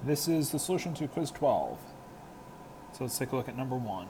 This is the solution to quiz 12. So let's take a look at number 1.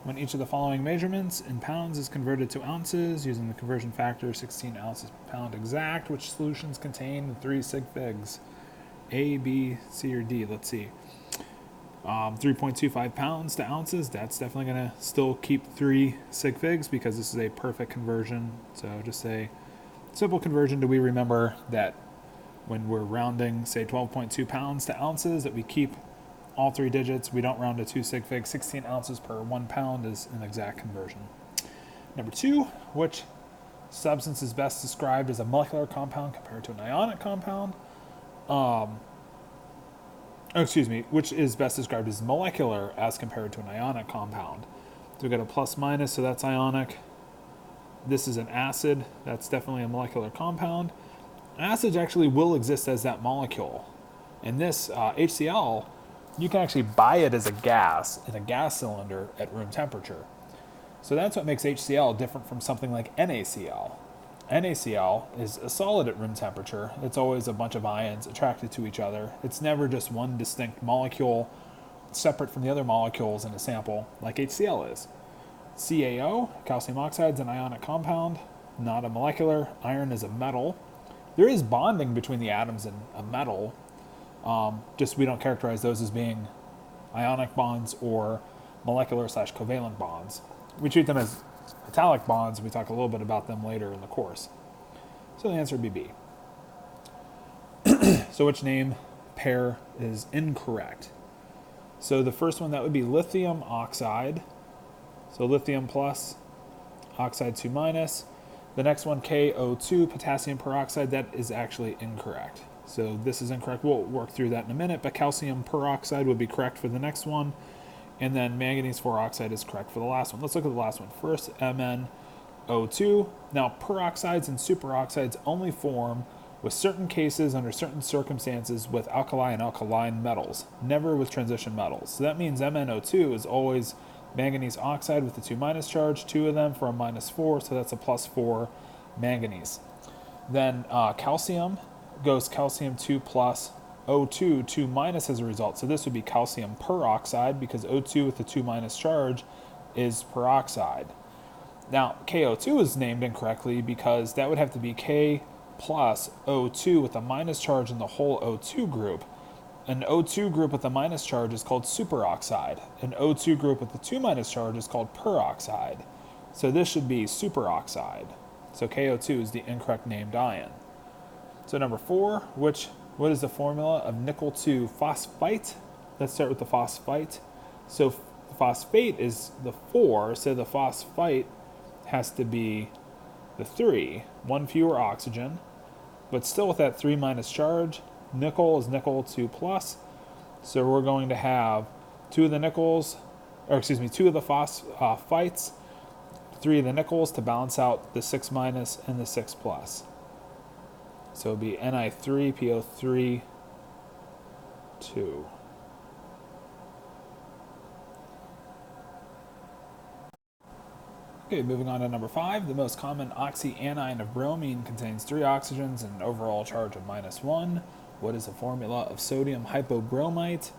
When each of the following measurements in pounds is converted to ounces using the conversion factor 16 ounces per pound exact, which solutions contain the 3 sig figs? A, B, C, or D? Let's see. 3.25 pounds to ounces, that's definitely going to still keep 3 sig figs because this is a perfect conversion. So just a simple conversion. Do we remember that when we're rounding, say, 12.2 pounds to ounces, that we keep all 3 digits? We don't round to 2 sig figs. 16 ounces per 1 pound is an exact conversion. Number 2, which substance is best described as a molecular compound compared to an ionic compound? Which is best described as molecular as compared to an ionic compound? So we got a plus minus, so that's ionic. This is an acid, that's definitely a molecular compound. Acids actually will exist as that molecule. And this HCl, you can actually buy it as a gas in a gas cylinder at room temperature. So that's what makes HCl different from something like NaCl. NaCl is a solid at room temperature. It's always a bunch of ions attracted to each other. It's never just one distinct molecule separate from the other molecules in a sample like HCl is. CaO, calcium oxide, is an ionic compound, not a molecular. Iron is a metal. There is bonding between the atoms in a metal, just we don't characterize those as being ionic bonds or molecular/covalent bonds. We treat them as metallic bonds. We talk a little bit about them later in the course. So the answer would be B. So which name pair is incorrect? So the first one, that would be lithium oxide. So lithium plus, oxide 2 minus. The next one, KO2, potassium peroxide, that is actually incorrect. So this is incorrect. We'll work through that in a minute, but calcium peroxide would be correct for the next one. And then manganese 4 oxide is correct for the last one. Let's look at the last one first, MnO2. Now, peroxides and superoxides only form with certain cases under certain circumstances with alkali and alkaline metals, never with transition metals. So that means MnO2 is always manganese oxide with the 2 minus charge, 2 of them for a minus 4, so that's a plus 4 manganese. Then calcium goes calcium 2 plus, O2, 2 minus as a result. So this would be calcium peroxide because O2 with the 2 minus charge is peroxide. Now, KO2 is named incorrectly because that would have to be K plus O2 with a minus charge in the whole O2 group. An O2 group with a minus charge is called superoxide. An O2 group with the 2 minus charge is called peroxide. So this should be superoxide. So KO2 is the incorrect named ion. So number 4, what is the formula of nickel 2 phosphite? Let's start with the phosphite. So phosphate is the 4, so the phosphite has to be the 3, 1 fewer oxygen, but still with that 3 minus charge. Nickel is nickel 2 plus, so we're going to have 2 of the phosphites, 3 of the nickels to balance out the 6 minus and the 6 plus. So it would be Ni3PO3 2. Okay, moving on to number 5. The most common oxyanion of bromine contains 3 oxygens and an overall charge of -1. What is the formula of sodium hypobromite?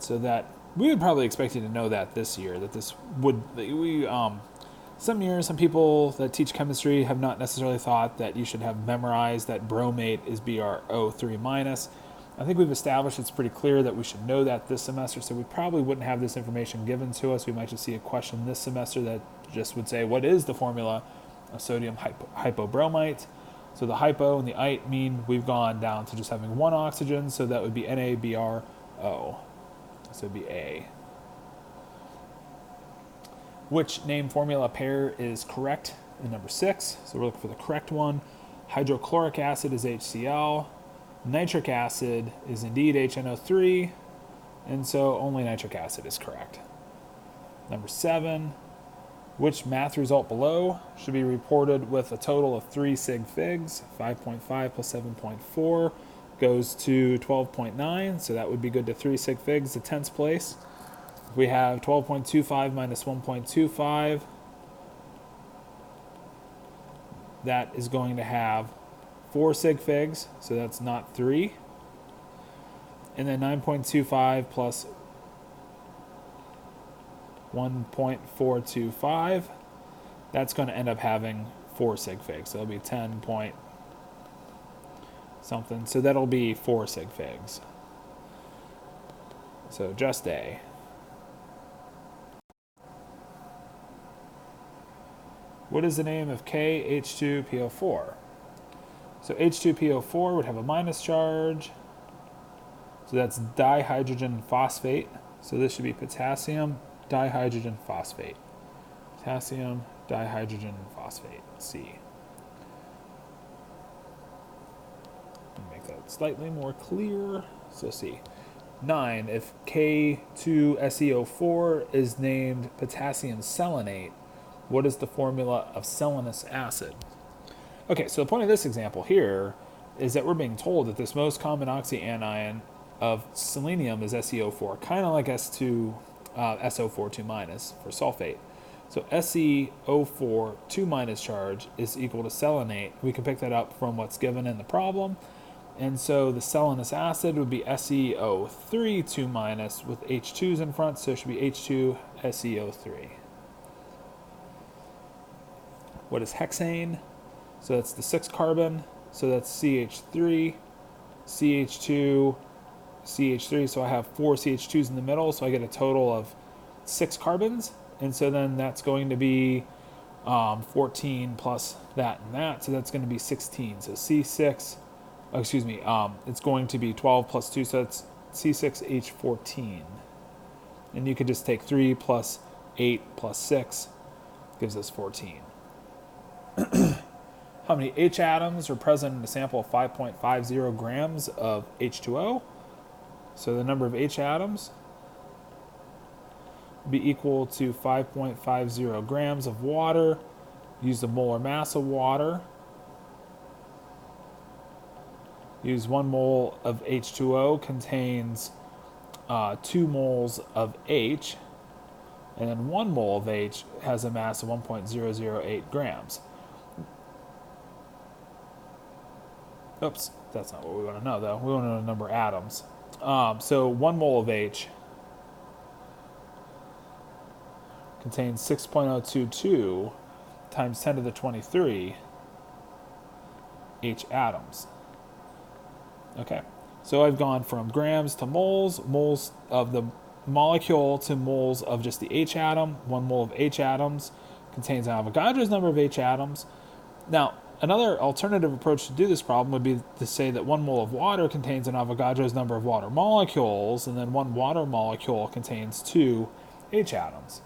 So that we would probably expect you to know that this year. That this would some years, some people that teach chemistry have not necessarily thought that you should have memorized that bromate is BrO3 minus. I think we've established it's pretty clear that we should know that this semester, so we probably wouldn't have this information given to us. We might just see a question this semester that just would say, what is the formula of sodium hypobromite? So the hypo and the ite mean we've gone down to just having 1 oxygen, so that would be NaBrO. So it would be A. Which name formula pair is correct in number 6? So we're looking for the correct one. Hydrochloric acid is HCl. Nitric acid is indeed HNO3. And so only nitric acid is correct. Number 7. Which math result below should be reported with a total of 3 sig figs? 5.5 plus 7.4 goes to 12.9. So that would be good to 3 sig figs, the 10th place. We have 12.25 minus 1.25. That is going to have 4 sig figs, so that's not 3. and then 9.25 plus 1.425, that's going to end up having 4 sig figs. So it'll be 10 point something. So that'll be 4 sig figs. So just A. What is the name of KH2PO4? So H2PO4 would have a minus charge. So that's dihydrogen phosphate. So this should be potassium dihydrogen phosphate. Potassium dihydrogen phosphate, C. Let me make that slightly more clear. So C. 9. If K2SeO4 is named potassium selenate, what is the formula of selenous acid? Okay, so the point of this example here is that we're being told that this most common oxyanion of selenium is SeO4, kind of like SO4 2 minus for sulfate. So SeO4 2 minus charge is equal to selenate. We can pick that up from what's given in the problem. And so the selenous acid would be SeO3 2 minus with H2s in front, so it should be H2SeO3. What is hexane? So that's the 6 carbon. So that's CH3, CH2, CH3. So I have 4 CH2s in the middle. So I get a total of 6 carbons. And so then that's going to be 14 plus that and that. So that's going to be 16. So C6, it's going to be 12 plus 2. So it's C6H14. And you could just take 3 plus 8 plus 6 gives us 14. How many H atoms are present in a sample of 5.50 grams of H2O? So the number of H atoms would be equal to 5.50 grams of water. Use the molar mass of water. Use 1 mole of H2O contains 2 moles of H, and then 1 mole of H has a mass of 1.008 grams. Oops, that's not what we want to know, though. We want to know the number of atoms. So 1 mole of H contains 6.022 times 10 to the 23 H atoms. Okay, so I've gone from grams to moles, moles of the molecule to moles of just the H atom. 1 mole of H atoms contains Avogadro's number of H atoms. Now, another alternative approach to do this problem would be to say that 1 mole of water contains an Avogadro's number of water molecules, and then 1 water molecule contains 2 H atoms.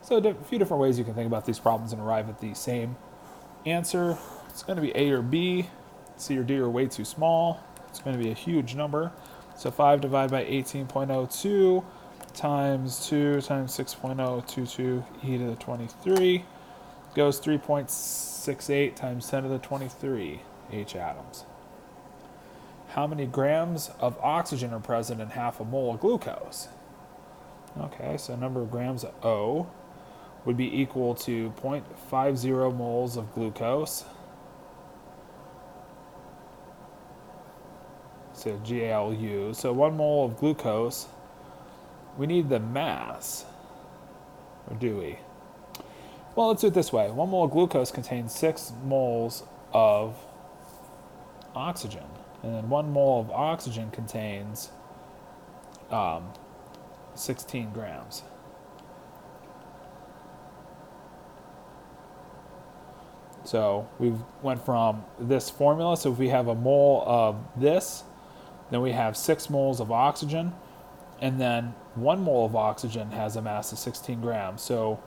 So a few different ways you can think about these problems and arrive at the same answer. It's going to be A or B. C or D are way too small. It's going to be a huge number. So 5 divided by 18.02 times 2 times 6.022 e to the 23 goes 3.68 times 10 to the 23 H atoms. How many grams of oxygen are present in half a mole of glucose? Okay, so number of grams of O would be equal to 0.50 moles of glucose. So GALU. So 1 mole of glucose, we need the mass, or do we? Well, let's do it this way. 1 mole of glucose contains 6 moles of oxygen. And then 1 mole of oxygen contains 16 grams. So we went from this formula. So if we have a mole of this, then we have 6 moles of oxygen. And then 1 mole of oxygen has a mass of 16 grams. So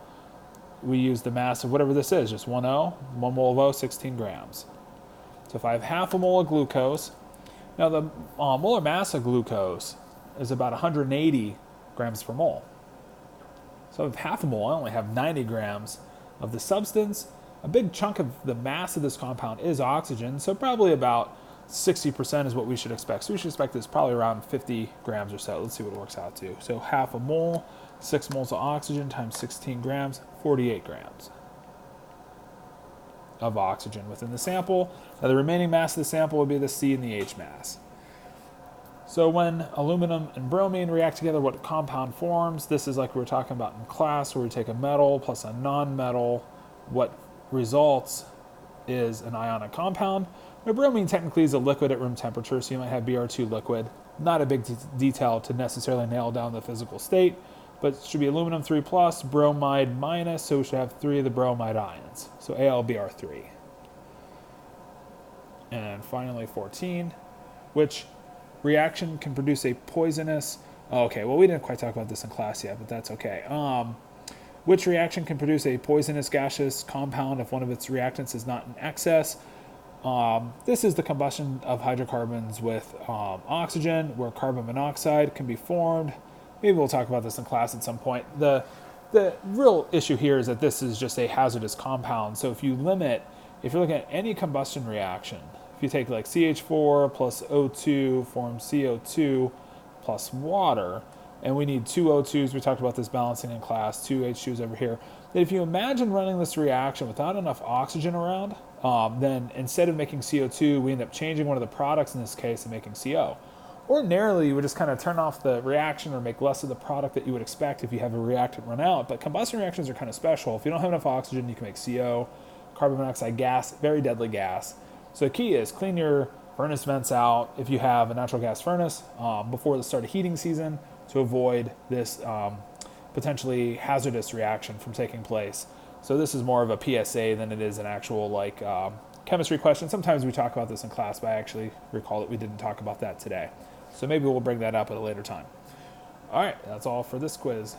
we use the mass of whatever this is, just 1 O, 1 mole of O, 16 grams. So if I have half a mole of glucose, now the molar mass of glucose is about 180 grams per mole. So if half a mole, I only have 90 grams of the substance. A big chunk of the mass of this compound is oxygen, so probably about 60% is what we should expect. So we should expect this probably around 50 grams or so. Let's see what it works out to. So half a mole, 6 moles of oxygen times 16 grams, 48 grams of oxygen within the sample. Now the remaining mass of the sample would be the C and the H mass. So when aluminum and bromine react together, what compound forms? This is like we were talking about in class, where we take a metal plus a non-metal. What results is an ionic compound. But bromine technically is a liquid at room temperature, so you might have Br2 liquid. Not a big detail to necessarily nail down the physical state, but it should be aluminum 3 plus, bromide minus, so we should have 3 of the bromide ions. So AlBr3. And finally 14, which reaction can produce a poisonous, okay, well we didn't quite talk about this in class yet, but that's okay. Which reaction can produce a poisonous gaseous compound if one of its reactants is not in excess? This is the combustion of hydrocarbons with oxygen, where carbon monoxide can be formed. Maybe we'll talk about this in class at some point. The real issue here is that this is just a hazardous compound. So if you're looking at any combustion reaction, if you take like CH4 plus O2 forms CO2 plus water, and we need 2 O2s, we talked about this balancing in class, 2 H2s over here, that if you imagine running this reaction without enough oxygen around, then instead of making CO2, we end up changing one of the products in this case and making CO. Ordinarily, you would just kind of turn off the reaction or make less of the product that you would expect if you have a reactant run out, but combustion reactions are kind of special. If you don't have enough oxygen, you can make CO, carbon monoxide gas, very deadly gas. So the key is clean your furnace vents out if you have a natural gas furnace before the start of heating season to avoid this potentially hazardous reaction from taking place. So this is more of a PSA than it is an actual chemistry question. Sometimes we talk about this in class, but I actually recall that we didn't talk about that today. So maybe we'll bring that up at a later time. All right, that's all for this quiz.